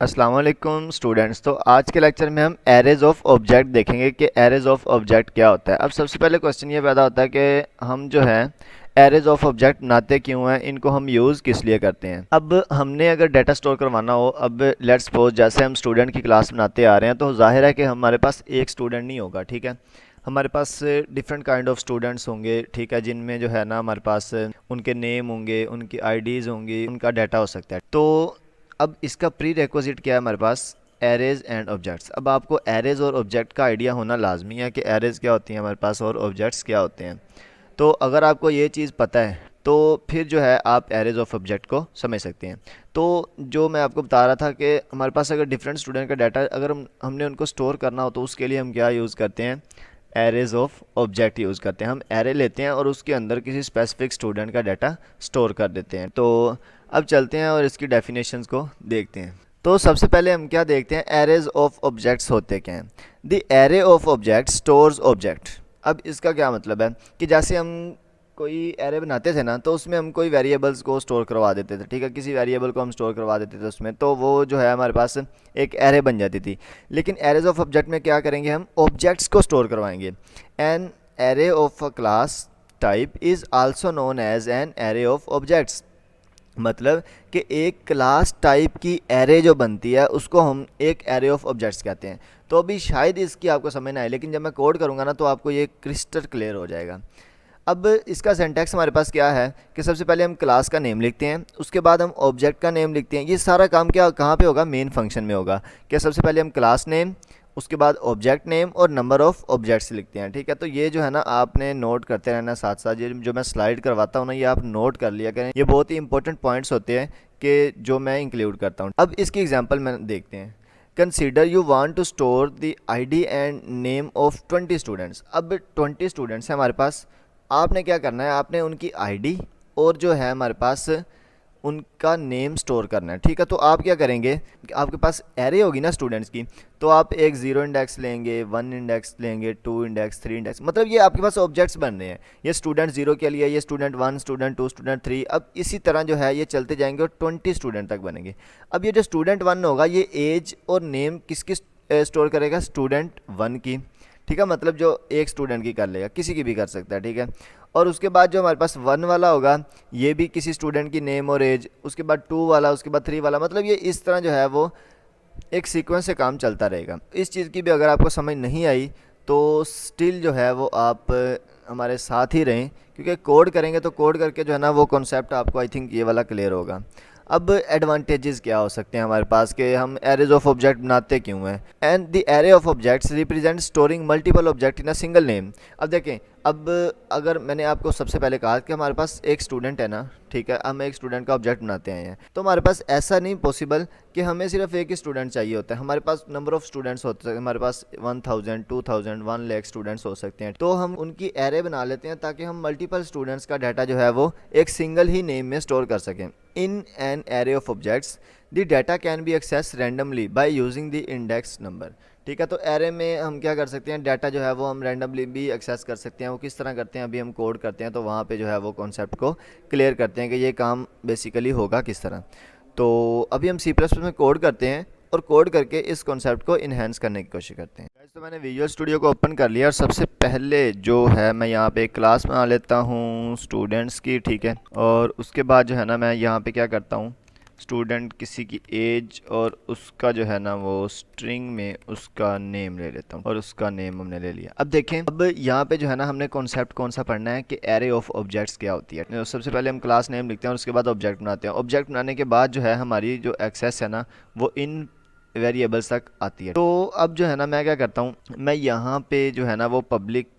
अस्सलाम वालेकुम स्टूडेंट्स। तो आज के लेक्चर में हम एरेज ऑफ ऑब्जेक्ट देखेंगे कि एरेज ऑफ ऑब्जेक्ट क्या होता है। अब सबसे पहले क्वेश्चन ये पैदा होता है कि हम जो है एरेज ऑफ ऑब्जेक्ट बनाते क्यों हैं, इनको हम यूज़ किस लिए करते हैं। अब हमने अगर डाटा स्टोर करवाना हो, अब लेट्स सपोज जैसे हम स्टूडेंट की क्लास बनाते आ रहे हैं, तो जाहिर है कि हमारे पास एक स्टूडेंट नहीं होगा, ठीक है। हमारे पास डिफरेंट काइंड ऑफ स्टूडेंट्स होंगे, ठीक है, जिनमें जो है ना हमारे पास उनके नेम होंगे, उनकी आईडीज़ होंगी, उनका डाटा हो सकता है। तो अब इसका प्री रिक्विजिट क्या है हमारे पास, एरेज एंड ऑब्जेक्ट्स। अब आपको एरेज और ऑब्जेक्ट का आइडिया होना लाजमी है कि एरेज क्या होती हैं हमारे पास और ऑब्जेक्ट्स क्या होते हैं। तो अगर आपको ये चीज़ पता है तो फिर जो है आप एरेज ऑफ ऑब्जेक्ट को समझ सकते हैं। तो जो मैं आपको बता रहा था कि हमारे पास अगर डिफरेंट स्टूडेंट का डाटा अगर हमने उनको स्टोर करना हो, तो उसके लिए हम क्या यूज़ करते हैं, एरेज ऑफ ऑब्जेक्ट यूज़ करते हैं। हम एरे लेते हैं और उसके अंदर किसी स्पेसिफिक स्टूडेंट का डाटा स्टोर कर देते हैं। तो अब चलते हैं और इसकी डेफिनेशंस को देखते हैं। तो सबसे पहले हम क्या देखते हैं, एरेज ऑफ ऑब्जेक्ट्स होते क्या हैं। The array of object stores object. अब इसका क्या मतलब है कि जैसे हम कोई एरे बनाते थे ना, तो उसमें हम कोई वेरिएबल्स को स्टोर करवा देते थे, ठीक है, किसी वेरिएबल को हम स्टोर करवा देते थे उसमें, तो वो जो है हमारे पास एक एरे बन जाती थी। लेकिन एरेज ऑफ ऑब्जेक्ट में क्या करेंगे, हम ऑब्जेक्ट्स को स्टोर करवाएंगे। An array of a class type is also known as an array of objects. मतलब कि एक क्लास टाइप की एरे जो बनती है उसको हम एक एरे ऑफ ऑब्जेक्ट्स कहते हैं। तो अभी शायद इसकी आपको समझ ना आए, लेकिन जब मैं कोड करूँगा ना तो आपको ये क्रिस्टल क्लियर हो जाएगा। अब इसका सिंटैक्स हमारे पास क्या है कि सबसे पहले हम क्लास का नेम लिखते हैं, उसके बाद हम ऑब्जेक्ट का नेम लिखते हैं। ये सारा काम क्या कहाँ पे होगा, मेन फंक्शन में होगा। कि सबसे पहले हम क्लास नेम, उसके बाद ऑब्जेक्ट नेम और नंबर ऑफ़ ऑब्जेक्ट्स लिखते हैं, ठीक है। तो ये जो है ना आपने नोट करते रहना साथ साथ, ये जो मैं स्लाइड करवाता हूँ ना, ये आप नोट कर लिया करें। ये बहुत ही इंपॉर्टेंट पॉइंट्स होते हैं कि जो मैं इंक्लूड करता हूँ। अब इसकी एग्जांपल में देखते हैं। Consider you want to store the ID and name of 20 students. अब 20 स्टूडेंट्स हैं हमारे पास। आपने क्या करना है, आपने उनकी आईडी और जो है हमारे पास उनका नेम स्टोर करना है, ठीक है। तो आप क्या करेंगे कि आपके पास एरे होगी ना स्टूडेंट्स की, तो आप एक ज़ीरो इंडेक्स लेंगे, वन इंडेक्स लेंगे, टू इंडेक्स, थ्री इंडेक्स, मतलब ये आपके पास ऑब्जेक्ट्स बन रहे हैं। ये स्टूडेंट ज़ीरो के लिए, ये student one, student two, student three, अब इसी तरह जो है ये चलते जाएंगे और 20 स्टूडेंट तक बनेंगे। अब ये जो स्टूडेंट वन होगा, ये एज और नेम किसकी स्टोर करेगा, स्टूडेंट वन की, ठीक है। मतलब जो एक स्टूडेंट की कर लेगा, किसी की भी कर सकता है, ठीक है। और उसके बाद जो हमारे पास वन वाला होगा, ये भी किसी स्टूडेंट की नेम और एज, उसके बाद टू वाला, उसके बाद थ्री वाला, मतलब ये इस तरह जो है वो एक सीक्वेंस से काम चलता रहेगा। इस चीज़ की भी अगर आपको समझ नहीं आई तो स्टिल जो है वो आप हमारे साथ ही रहें, क्योंकि कोड करेंगे तो कोड करके जो है ना वो कॉन्सेप्ट आपको आई थिंक ये वाला क्लियर होगा। अब एडवांटेजेस क्या हो सकते हैं हमारे पास कि हम एरेज ऑफ ऑब्जेक्ट बनाते क्यों हैं। And the array of objects represent storing multiple object in a single name. अब देखें, अब अगर मैंने आपको सबसे पहले कहा कि हमारे पास एक स्टूडेंट है ना, ठीक है, हम एक स्टूडेंट का ऑब्जेक्ट बनाते हैं, तो हमारे पास ऐसा नहीं पॉसिबल कि हमें सिर्फ एक ही स्टूडेंट चाहिए होता है। हमारे पास नंबर ऑफ़ स्टूडेंट्स होते हैं, हमारे पास 1000, 2000, 1 लाख स्टूडेंट्स हो सकते हैं। तो हम उनकी एरे बना लेते हैं ताकि हम मल्टीपल स्टूडेंट्स का डाटा जो है वो एक सिंगल ही नेम में स्टोर कर सकें। In an array of objects the data can be access randomly by using the index number, ठीक है। तो एरे में हम क्या कर सकते हैं, डाटा जो है वो हम रैंडमली भी एक्सेस कर सकते हैं। वो किस तरह करते हैं अभी हम कोड करते हैं, तो वहाँ पे जो है वो कॉन्सेप्ट को क्लियर करते हैं कि ये काम बेसिकली होगा किस तरह। तो अभी हम सी प्लस प्लस में कोड करते हैं और कोड करके इस कॉन्सेप्ट को इन्हेंस करने की कोशिश करते हैं। तो मैंने विजुअल स्टूडियो को ओपन कर लिया और सबसे पहले जो है मैं यहाँ पे एक क्लास बना लेता हूँ स्टूडेंट्स की, ठीक है। और उसके बाद जो है ना मैं यहाँ पे क्या करता हूँ, स्टूडेंट किसी की एज और उसका जो है ना वो स्ट्रिंग में उसका नेम ले लेता हूँ और उसका नेम हमने ले लिया। अब देखें, अब यहाँ पे जो है ना हमने कॉन्सेप्ट कौन सा पढ़ना है कि एरे ऑफ ऑब्जेक्ट्स क्या होती है। तो सबसे पहले हम क्लास नेम लिखते हैं और उसके बाद ऑब्जेक्ट बनाते हैं। ऑब्जेक्ट बनाने के बाद जो है हमारी जो एक्सेस है ना वो इन वेरिएबल्स तक आती है। तो अब जो है ना मैं क्या करता हूँ, मैं यहाँ पे जो है ना वो पब्लिक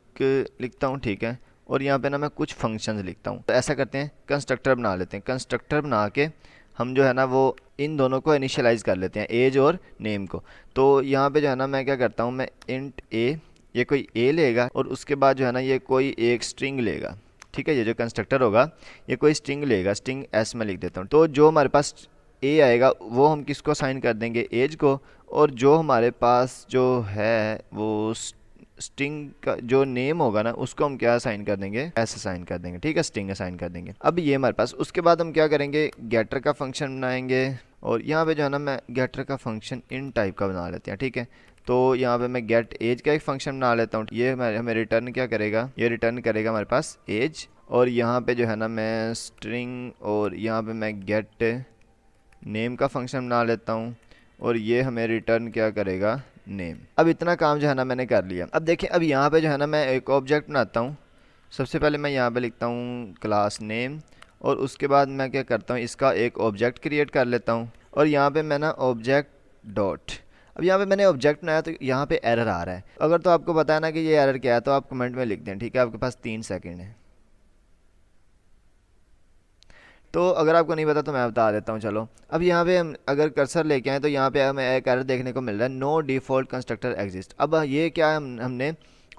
लिखता हूँ, ठीक है। और यहाँ पे ना मैं कुछ फंक्शंस लिखता हूँ। तो ऐसा करते हैं, कंस्ट्रक्टर बना लेते हैं। कंस्ट्रक्टर बना के हम जो है ना वो इन दोनों को इनिशियलाइज़ कर लेते हैं, एज और नेम को। तो यहाँ पे जो है ना मैं क्या करता हूँ, मैं इंट ए, ये कोई ए लेगा और उसके बाद जो है ना ये कोई एक स्ट्रिंग लेगा, ठीक है। ये जो कंस्ट्रक्टर होगा ये कोई स्ट्रिंग लेगा, स्ट्रिंग एस में लिख देता हूँ। तो जो हमारे पास ए आएगा वो हम किसको असाइन कर देंगे, एज को। और जो हमारे पास जो है वो स्ट्रिंग का जो नेम होगा ना उसको हम क्या असाइन कर देंगे, एस असाइन कर देंगे, ठीक है, स्ट्रिंग असाइन कर देंगे। अब ये हमारे पास, उसके बाद हम क्या करेंगे, गेटर का फंक्शन बनाएंगे और यहाँ पे जो है ना मैं गेटर का फंक्शन इन टाइप का बना लेते हैं, ठीक है। तो यहाँ पे मैं गेट एज का एक फंक्शन बना लेता हूँ। ये हमें रिटर्न क्या करेगा, ये रिटर्न करेगा हमारे पास एज। और यहाँ पे जो है ना मैं स्ट्रिंग और यहाँ पे मैं गेट नेम का फंक्शन बना लेता हूँ और ये हमें रिटर्न क्या करेगा, नेम। अब इतना काम जो है ना मैंने कर लिया। अब देखिए अब यहाँ पे जो है ना मैं एक ऑब्जेक्ट बनाता हूँ। सबसे पहले मैं यहाँ पे लिखता हूँ क्लास नेम और उसके बाद मैं क्या करता हूँ, इसका एक ऑब्जेक्ट क्रिएट कर लेता हूँ। और यहाँ पे मैं ना ऑब्जेक्ट डॉट, अब यहाँ पे मैंने ऑब्जेक्ट बनाया तो यहाँ पे एरर आ रहा है। अगर तो आपको पता है ना कि ये एरर क्या है तो आप कमेंट में लिख दें, ठीक है। आपके पास 3 सेकंड है। तो अगर आपको नहीं पता तो मैं बता देता हूँ। चलो अब यहाँ पे हम अगर कर्सर लेके आए तो यहाँ पे हमें एक एरर देखने को मिल रहा है, नो डिफ़ॉल्ट कंस्ट्रक्टर एग्जिस्ट। अब ये क्या है, हमने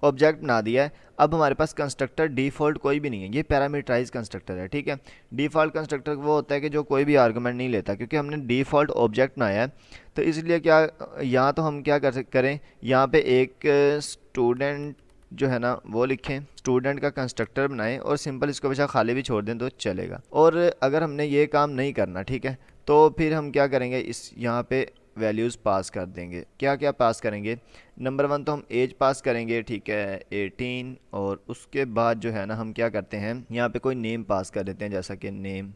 ऑब्जेक्ट बना दिया है। अब हमारे पास कंस्ट्रक्टर डिफ़ॉल्ट कोई भी नहीं है, ये पैरामीटराइज कंस्ट्रक्टर है, ठीक है। डिफ़ॉल्ट कंस्ट्रक्टर वो होता है कि जो कोई भी आर्गुमेंट नहीं लेता, क्योंकि हमने डिफ़ॉल्ट ऑब्जेक्ट बनाया है। तो इसलिए क्या यहाँ तो हम क्या करें, यहाँ पे एक स्टूडेंट जो है ना वो लिखें, स्टूडेंट का कंस्ट्रक्टर बनाएं और सिंपल इसको बचा खाली भी छोड़ दें तो चलेगा। और अगर हमने ये काम नहीं करना, ठीक है, तो फिर हम क्या करेंगे, इस यहाँ पे वैल्यूज़ पास कर देंगे। क्या क्या पास करेंगे, नंबर 1 तो हम एज पास करेंगे, ठीक है 18। और उसके बाद जो है ना हम क्या करते हैं, यहाँ पे कोई नेम पास कर देते हैं, जैसा कि नेम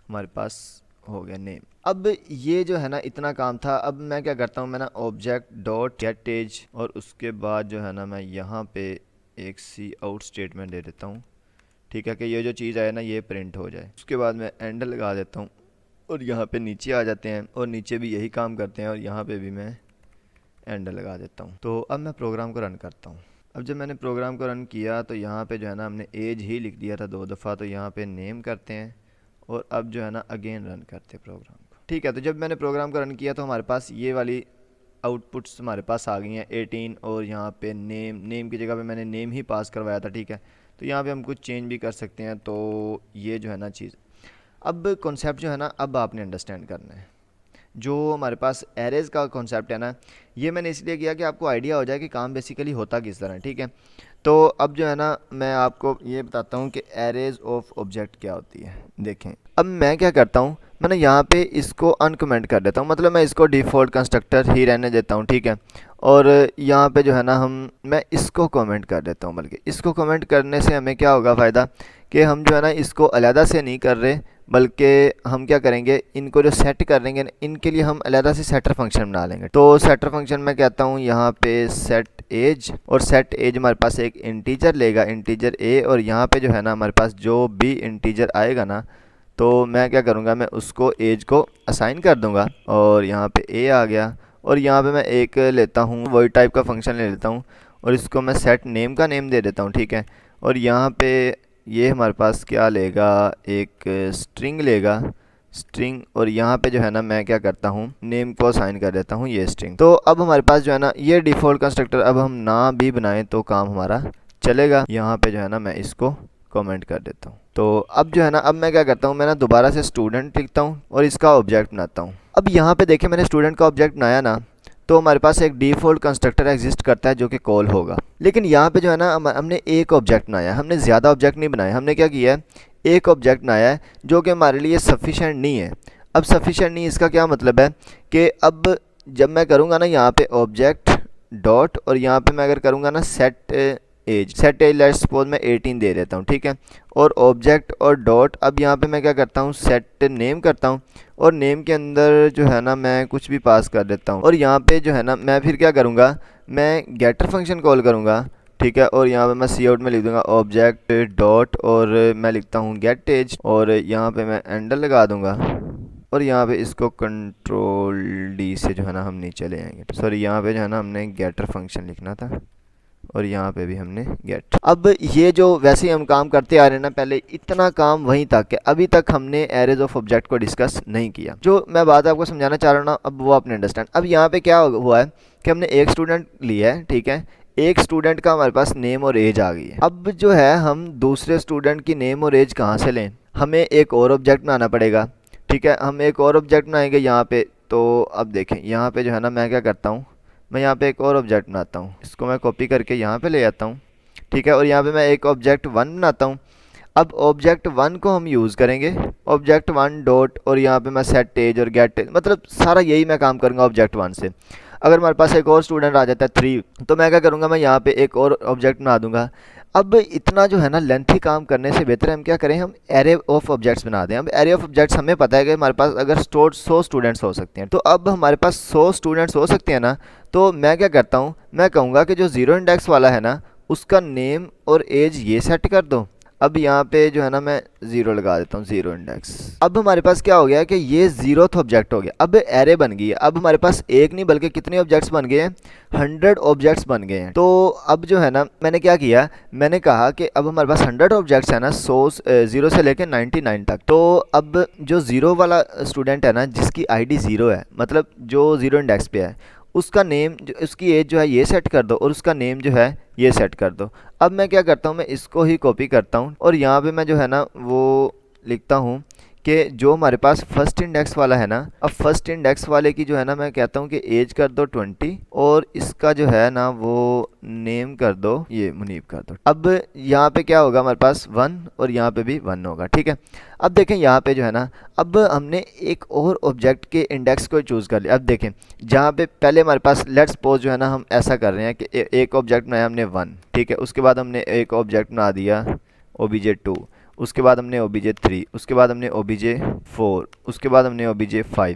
हमारे पास हो गया नेम। अब ये जो है ना इतना काम था। अब मैं क्या करता हूँ, मैं ना ऑब्जेक्ट डॉट गेट एज और उसके बाद जो है ना मैं यहाँ पे एक सी आउट स्टेटमेंट दे देता हूँ, ठीक है, कि ये जो चीज़ आए ना ये प्रिंट हो जाए। उसके बाद मैं एंड लगा देता हूँ और यहाँ पे नीचे आ जाते हैं और नीचे भी यही काम करते हैं और यहाँ पे भी मैं एंड लगा देता हूँ। तो अब मैं प्रोग्राम को रन करता हूँ। अब जब मैंने प्रोग्राम को रन किया तो यहाँ पे जो है ना हमने एज ही लिख दिया था 2 दफ़ा, तो यहाँ पे नेम करते हैं और अब जो है ना अगेन रन करते हैं प्रोग्राम को, ठीक है। तो जब मैंने प्रोग्राम को रन किया तो हमारे पास ये वाली आउटपुट्स हमारे पास आ गई हैं 18 और यहाँ पे नेम की जगह पे मैंने नेम ही पास करवाया था, ठीक है। तो यहाँ पे हम कुछ चेंज भी कर सकते हैं। तो ये जो है ना चीज़, अब कॉन्सेप्ट जो है ना अब आपने अंडरस्टैंड करना है। जो हमारे पास एरेज़ का कॉन्सेप्ट है ना, ये मैंने इसलिए किया कि आपको आइडिया हो जाए कि काम बेसिकली होता किस तरह है, ठीक है। तो अब जो है ना मैं आपको ये बताता हूँ कि एरेज ऑफ ऑब्जेक्ट क्या होती है। देखें अब मैं क्या करता हूँ, मैंने यहाँ पे इसको अनकमेंट कर देता हूँ, मतलब मैं इसको डिफ़ॉल्ट कंस्ट्रक्टर ही रहने देता हूँ, ठीक है। और यहाँ पे जो है ना मैं इसको कमेंट कर देता हूँ। बल्कि इसको कमेंट करने से हमें क्या होगा फ़ायदा, कि हम जो है ना इसको अलहदा से नहीं कर रहे, बल्कि हम क्या करेंगे, इनको जो सेट कर लेंगे इनके लिए हम अलहदा से सेटर फंक्शन बना लेंगे। तो सेटर फंक्शन मैं कहता हूँ यहाँ पे सेट एज, और सेट एज हमारे पास एक इंटीजर लेगा, इंटीजर ए। और यहाँ पे जो है ना हमारे पास जो भी इंटीजर आएगा ना, तो मैं क्या करूँगा, मैं उसको एज को असाइन कर दूँगा और यहाँ पे ए आ गया। और यहाँ पे मैं एक लेता हूँ वही टाइप का फंक्शन ले लेता हूँ और इसको मैं सेट नेम का नेम दे देता हूँ, ठीक है। और यहाँ पे ये हमारे पास क्या लेगा, एक स्ट्रिंग लेगा, स्ट्रिंग। और यहाँ पे जो है ना मैं क्या करता हूँ, नेम को असाइन कर देता हूँ ये स्ट्रिंग। तो अब हमारे पास जो है ना ये डिफ़ॉल्ट कंस्ट्रक्टर अब हम ना भी बनाएं तो काम हमारा चलेगा। यहाँ पे जो है ना मैं इसको कमेंट कर देता हूँ। तो अब जो है ना अब मैं क्या करता हूँ, मैं ना दोबारा से स्टूडेंट लिखता हूँ और इसका ऑब्जेक्ट बनाता हूँ। अब यहाँ पे देखें मैंने स्टूडेंट का ऑब्जेक्ट बनाया ना, तो हमारे पास एक डिफ़ॉल्ट कंस्ट्रक्टर एग्जिस्ट करता है जो कि कॉल होगा। लेकिन यहाँ पे जो है ना हमने एक ऑब्जेक्ट बनाया, हमने ज़्यादा ऑब्जेक्ट नहीं बनाया। हमने क्या किया है, एक ऑब्जेक्ट बनाया है जो कि हमारे लिए सफिशेंट नहीं है। अब सफिशेंट नहीं, इसका क्या मतलब है कि अब जब मैं करूँगा ना यहाँ पे ऑब्जेक्ट डॉट और यहाँ पे मैं अगर करूँगा ना सेट एज लेट्स सपोज मैं 18 दे देता हूँ, ठीक है। और ऑब्जेक्ट और डॉट, अब यहाँ पे मैं क्या करता हूँ, सेट नेम करता हूँ और नेम के अंदर जो है ना मैं कुछ भी पास कर देता हूँ। और यहाँ पे जो है ना मैं फिर क्या करूँगा, मैं गेटर फंक्शन कॉल करूँगा, ठीक है। और यहाँ पे मैं सी आउट में लिख दूँगा ऑब्जेक्ट डॉट और मैं लिखता हूँ गेट एज और यहाँ पे मैं एंडर लगा दूँगा। और यहाँ पे इसको कंट्रोल डी से जो है ना हम नीचे ले आएंगे। सॉरी, यहाँ पे जो है ना हमने गेटर फंक्शन लिखना था और यहाँ पे भी हमने गेट। अब ये जो वैसे ही हम काम करते आ रहे हैं ना, पहले इतना काम वहीं तक है, अभी तक हमने एरेज ऑफ ऑब्जेक्ट को डिस्कस नहीं किया। जो मैं बात आपको समझाना चाह रहा हूँ ना, अब वो आपने अंडरस्टैंड। अब यहाँ पे क्या हुआ है कि हमने एक स्टूडेंट लिया है, ठीक है। एक स्टूडेंट का हमारे पास नेम और एज आ गई है। अब जो है हम दूसरे स्टूडेंट की नेम और एज कहाँ से लें, हमें एक और ऑब्जेक्ट बनाना पड़ेगा, ठीक है। हम एक और ऑब्जेक्ट बनाएंगे यहाँ पे। तो अब देखें यहाँ पे जो है ना मैं क्या करता हूँ, मैं यहाँ पे एक और ऑब्जेक्ट बनाता हूँ, इसको मैं कॉपी करके यहाँ पे ले आता हूँ, ठीक है। और यहाँ पे मैं एक ऑब्जेक्ट 1 बनाता हूँ। अब ऑब्जेक्ट वन को हम यूज़ करेंगे, ऑब्जेक्ट वन डॉट, और यहाँ पे मैं सेट एज और गेट एज, मतलब सारा यही मैं काम करूँगा ऑब्जेक्ट वन से। अगर हमारे पास एक और स्टूडेंट आ जाता है 3, तो मैं क्या करूँगा, मैं यहाँ पे एक और ऑब्जेक्ट बना दूंगा। अब इतना जो है ना लेंथी काम करने से बेहतर है हम क्या करें, हम एरे ऑफ ऑब्जेक्ट्स बना दें। अब एरे ऑफ ऑब्जेक्ट्स हमें पता है कि हमारे पास अगर 100 स्टूडेंट्स हो सकते हैं, तो अब हमारे पास 100 स्टूडेंट्स हो सकते हैं ना, तो मैं क्या करता हूँ, मैं कहूँगा कि जो ज़ीरो इंडेक्स वाला है ना, उसका नेम और एज ये सेट कर दो। अब यहाँ पे जो है ना मैं ज़ीरो लगा देता हूँ, ज़ीरो इंडेक्स। अब हमारे पास क्या हो गया कि ये ज़ीरोथ ऑब्जेक्ट हो गया, अब एरे बन गई है। अब हमारे पास एक नहीं बल्कि कितने ऑब्जेक्ट्स बन गए हैं, 100 ऑब्जेक्ट्स बन गए हैं। तो अब जो है ना मैंने क्या किया, मैंने कहा कि अब हमारे पास 100 ऑब्जेक्ट्स है ना, 0 से लेकर 99 तक। तो अब जो ज़ीरो वाला स्टूडेंट है ना, जिसकी आईडी ज़ीरो है, मतलब जो ज़ीरो इंडेक्स पे है, उसका नेम, उसकी एज जो है ये सेट कर दो, और उसका नेम जो है ये सेट कर दो। अब मैं क्या करता हूँ, मैं इसको ही कॉपी करता हूँ और यहाँ पे मैं जो है ना वो लिखता हूँ कि जो हमारे पास फर्स्ट इंडेक्स वाला है ना, अब फर्स्ट इंडेक्स वाले की जो है ना मैं कहता हूँ कि एज कर दो 20, और इसका जो है ना वो नेम कर दो ये मुनीब कर दो। अब यहाँ पे क्या होगा, हमारे पास 1 और यहाँ पे भी 1 होगा, ठीक है। अब देखें यहाँ पे जो है ना, अब हमने एक और ऑब्जेक्ट के इंडेक्स को चूज़ कर लिया। अब देखें जहाँ पे पहले हमारे पास लेट्स सपोज जो है ना हम ऐसा कर रहे हैं कि एक ऑब्जेक्ट बनाया हमने 1, ठीक है, उसके बाद हमने एक ऑब्जेक्ट बना दिया obj2, उसके बाद हमने obj3, उसके बाद हमने obj4, उसके बाद हमने obj5।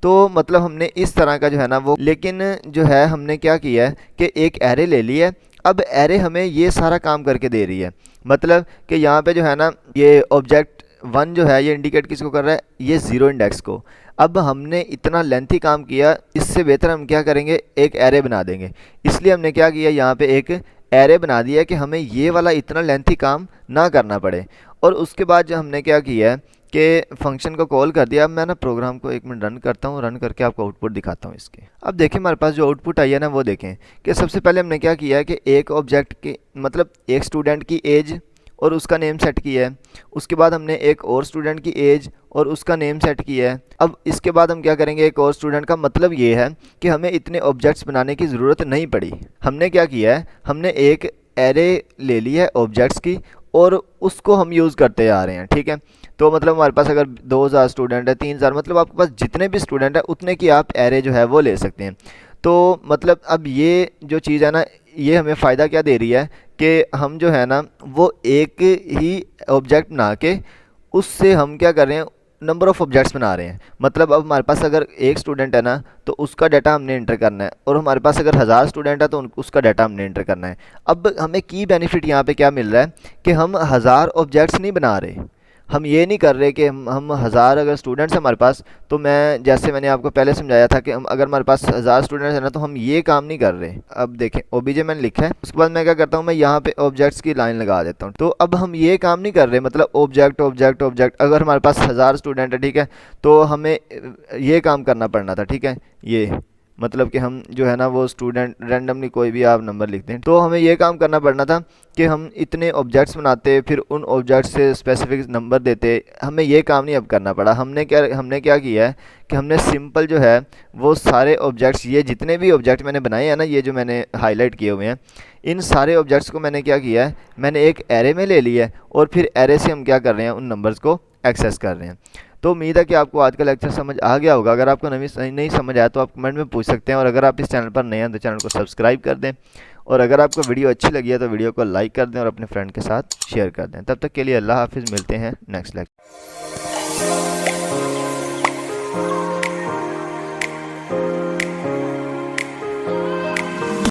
तो मतलब हमने इस तरह का जो है ना वो, लेकिन जो है हमने क्या किया है कि एक एरे ले ली है। अब एरे हमें ये सारा काम करके दे रही है, मतलब कि यहाँ पे जो है ना ये ऑब्जेक्ट वन जो है ये इंडिकेट किसको कर रहा है, ये ज़ीरो इंडेक्स को। अब हमने इतना लेंथी काम किया, इससे बेहतर हम क्या करेंगे, एक एरे बना देंगे। इसलिए हमने क्या किया, यहाँ पे एक एरे बना दिया कि हमें ये वाला इतना लेंथी काम ना करना पड़े। और उसके बाद जो हमने क्या किया है कि फंक्शन को कॉल कर दिया। अब मैं ना प्रोग्राम को एक मिनट रन करता हूँ, रन करके आपको आउटपुट दिखाता हूँ इसके। अब देखें हमारे पास जो आउटपुट आई है ना वो देखें कि सबसे पहले हमने क्या किया है कि एक ऑब्जेक्ट की, मतलब एक स्टूडेंट की एज और उसका नेम सेट किया है। उसके बाद हमने एक और स्टूडेंट की एज और उसका नेम सेट किया है। अब इसके बाद हम क्या करेंगे, एक और स्टूडेंट का, मतलब ये है कि हमें इतने ऑब्जेक्ट्स बनाने की ज़रूरत नहीं पड़ी। हमने क्या किया है, हमने एक एरे ले ली है ऑब्जेक्ट्स की और उसको हम यूज़ करते आ रहे हैं, ठीक है। तो मतलब हमारे पास अगर 2000 स्टूडेंट है, 3000, मतलब आपके पास जितने भी स्टूडेंट है उतने की आप एरे जो है वो ले सकते हैं। तो मतलब अब ये जो चीज़ है ना, ये हमें फ़ायदा क्या दे रही है कि हम जो है ना वो एक ही ऑब्जेक्ट बना के उससे हम क्या कर रहे हैं, नंबर ऑफ़ ऑब्जेक्ट्स बना रहे हैं। मतलब अब हमारे पास अगर एक स्टूडेंट है ना तो उसका डाटा हमने इंटर करना है, और हमारे पास अगर 1000 स्टूडेंट है तो उसका डाटा हमने इंटर करना है। अब हमें की बेनिफिट यहाँ पे क्या मिल रहा है कि हम 1000 ऑब्जेक्ट्स नहीं बना रहे। हम ये नहीं कर रहे कि हम 1000 अगर स्टूडेंट्स हैं हमारे पास, तो मैं जैसे मैंने आपको पहले समझाया था कि हम अगर हमारे पास 1000 स्टूडेंट्स हैं ना तो हम ये काम नहीं कर रहे। अब देखें ओबीजे मैंने लिखा है, उसके बाद मैं क्या करता हूँ, मैं यहाँ पे ऑब्जेक्ट्स की लाइन लगा देता हूँ। तो अब हम ये काम नहीं कर रहे, मतलब ऑब्जेक्ट ऑब्जेक्ट ऑब्जेक्ट। अगर हमारे पास 1000 स्टूडेंट है, ठीक है, तो हमें ये काम करना पड़ना था, ठीक है। ये मतलब कि हम जो है ना वो स्टूडेंट रैंडमली कोई भी आप नंबर लिखते हैं, तो हमें ये काम करना पड़ना था कि हम इतने ऑब्जेक्ट्स बनाते, फिर उन ऑब्जेक्ट्स से स्पेसिफिक नंबर देते। हमें ये काम नहीं अब करना पड़ा। हमने क्या किया है कि हमने सिंपल जो है वो सारे ऑब्जेक्ट्स, ये जितने भी ऑब्जेक्ट मैंने बनाए हैं ना, ये जो मैंने हाईलाइट किए हुए हैं, इन सारे ऑब्जेक्ट्स को मैंने क्या किया है, मैंने एक एरे में ले लिया है, और फिर एरे से हम क्या कर रहे हैं, उन नंबर्स को एक्सेस कर रहे हैं। तो उम्मीद है कि आपको आज का लेक्चर समझ आ गया होगा। अगर आपको नहीं समझ आया तो आप कमेंट में पूछ सकते हैं, और अगर आप इस चैनल पर नए हैं तो चैनल को सब्सक्राइब कर दें, और अगर आपको वीडियो अच्छी लगी है तो वीडियो को लाइक कर दें और अपने फ्रेंड के साथ शेयर कर दें। तब तक के लिए अल्लाह हाफिज़, मिलते हैं नेक्स्ट लेक्चर।